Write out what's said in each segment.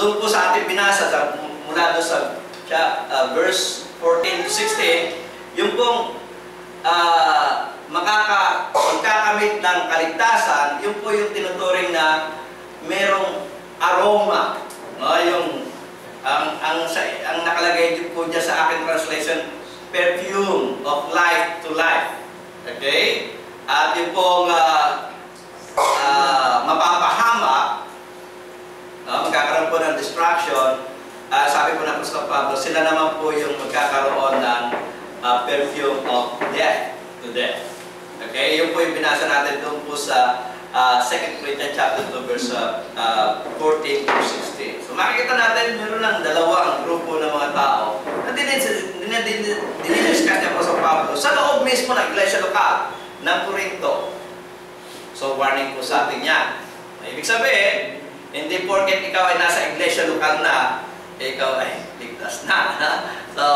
doon po sa ating binasa, mula doon sa verse 14 to 16, yung pong magkakamit ng kaligtasan, yun po yung tinuturing na merong aroma. No? Ang nakalagay din po dyan sa aking translation, perfume of life to life. Okay? At yung pong mapapahama, magkakaroon po ng distraction, sabi po ng Apostol Pablo, sila naman po yung magkakaroon ng perfume of death to death. Okay? Yun po yung binasa natin doon po sa 2 Corinthians chapter 2 verse 14 to 16. So makikita natin meron ng dalawang grupo ng mga tao na dinidiscuss niya po sa Pablo sa loob mismo ng iglesia lokal ng Corinto. So warning po sa atin yan. Ibig sabihin, hindi porket ikaw ay nasa iglesia lokal na, ikaw ay ligtas na. So,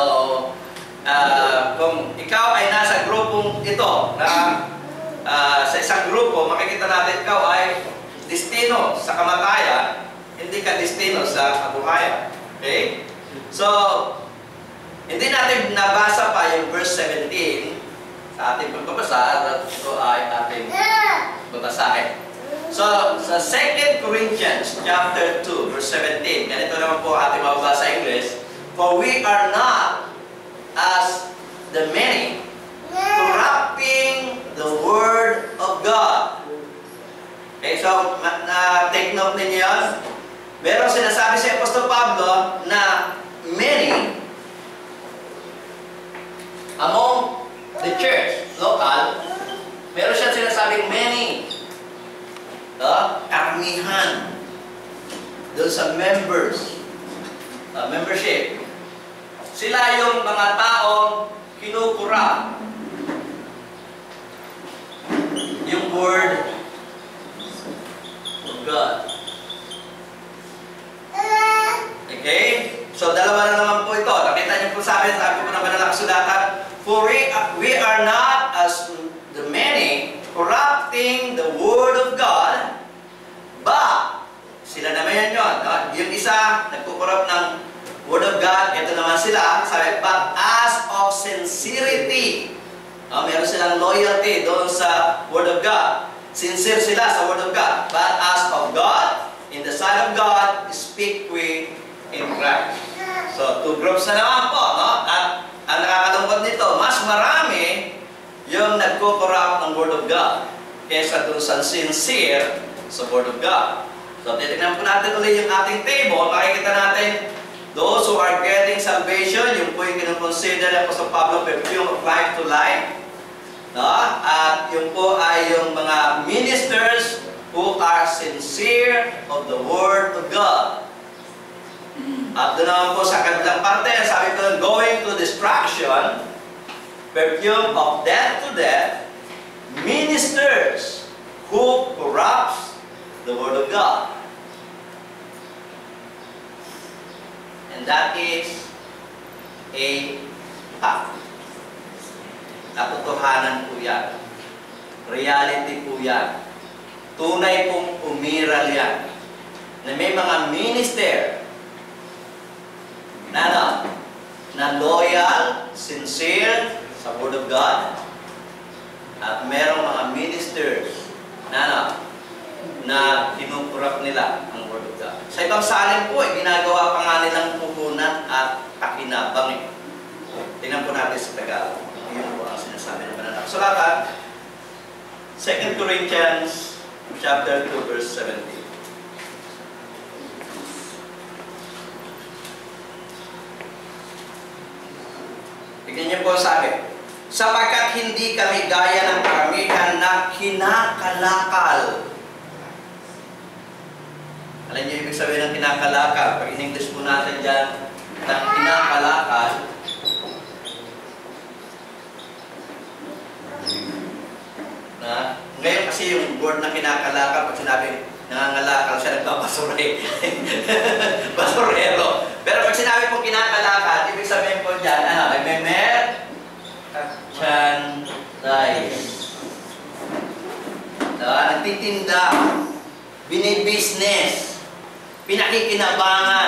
kung ikaw ay nasa grupong ito na sa isang grupo, makikita natin ikaw ay destino sa kamatayan, hindi ka destino sa kabuhayan. Okay? So, hindi natin nabasa pa yung verse 17 sa ating pagbabasa, at ito ay ating babasahin. So, sa 2 Corinthians chapter 2, verse 17, ganito naman po ating mababasa sa English, for we are not as the many, corrupting the word of God. Okay, so, take note ninyo yan. Meron sinasabi si Apostol Pablo na many among the church, local, meron siya sinasabing many. Karamihan doon sa members, membership. Sila yung mga taong kinukura yung word of God. Okay? So, dalawa na naman po ito. Nakita niyo po sa akin, sabi ko na banal na kasulatan, for we are not as the many corrupting the word of God, but sila naman yan yun. No? Yung isa, nagkukorrupt ng word of God, ito naman sila, sabi, but as of sincerity. Meron silang loyalty doon sa word of God. Sincere sila sa word of God. But as of God, in the sight of God, speak we in Christ. So, two groups na naman po. No? At ang nakakalungkot nito, mas marami yung nagko-corrupt ng word of God kaysa doon sa sincere sa word of God. So, titignan po natin ulit yung ating table. Makikita natin those who are getting salvation, yung po yung kinukonsider na po sa Pablo, perfume of life to life. No? At yung po ay yung mga ministers who are sincere of the word of God. At doon naman po sa kabilang parte, sabi ko, going to destruction, perfume of death to death, ministers who corrupts the word of God. And that is a fact. Katotohanan po yan. Reality po yan. Tunay pong umiral yan. Na may mga minister na loyal, sincere sa word of God. At merong mga ministers na kinukurap nila ang word of God. Sa ibang salin po, ginagawa pa nga nilang puhunan at pakinabang. Tingnan po natin sa Tagalog. Yun po ang sinasabi ng banal na kasulatan. 2 Corinthians chapter 2 verse 17. Tignan niyo po sabi, sapagkat hindi kami gaya ng karamihan na kinakalakal. Alam niyo ibig sabihin ng kinakalakal? Pag in-English po natin dyan, ng kinakalakal, ngayon kasi yung word na kinakalakal, pag sinabi nangangalakal siya, nagpapasure. Basurero. Pero pag sinabi pong kinakalakal, ibig sabihin po dyan, merchandise. Nagtitinda, binibusiness, pinakikinabangan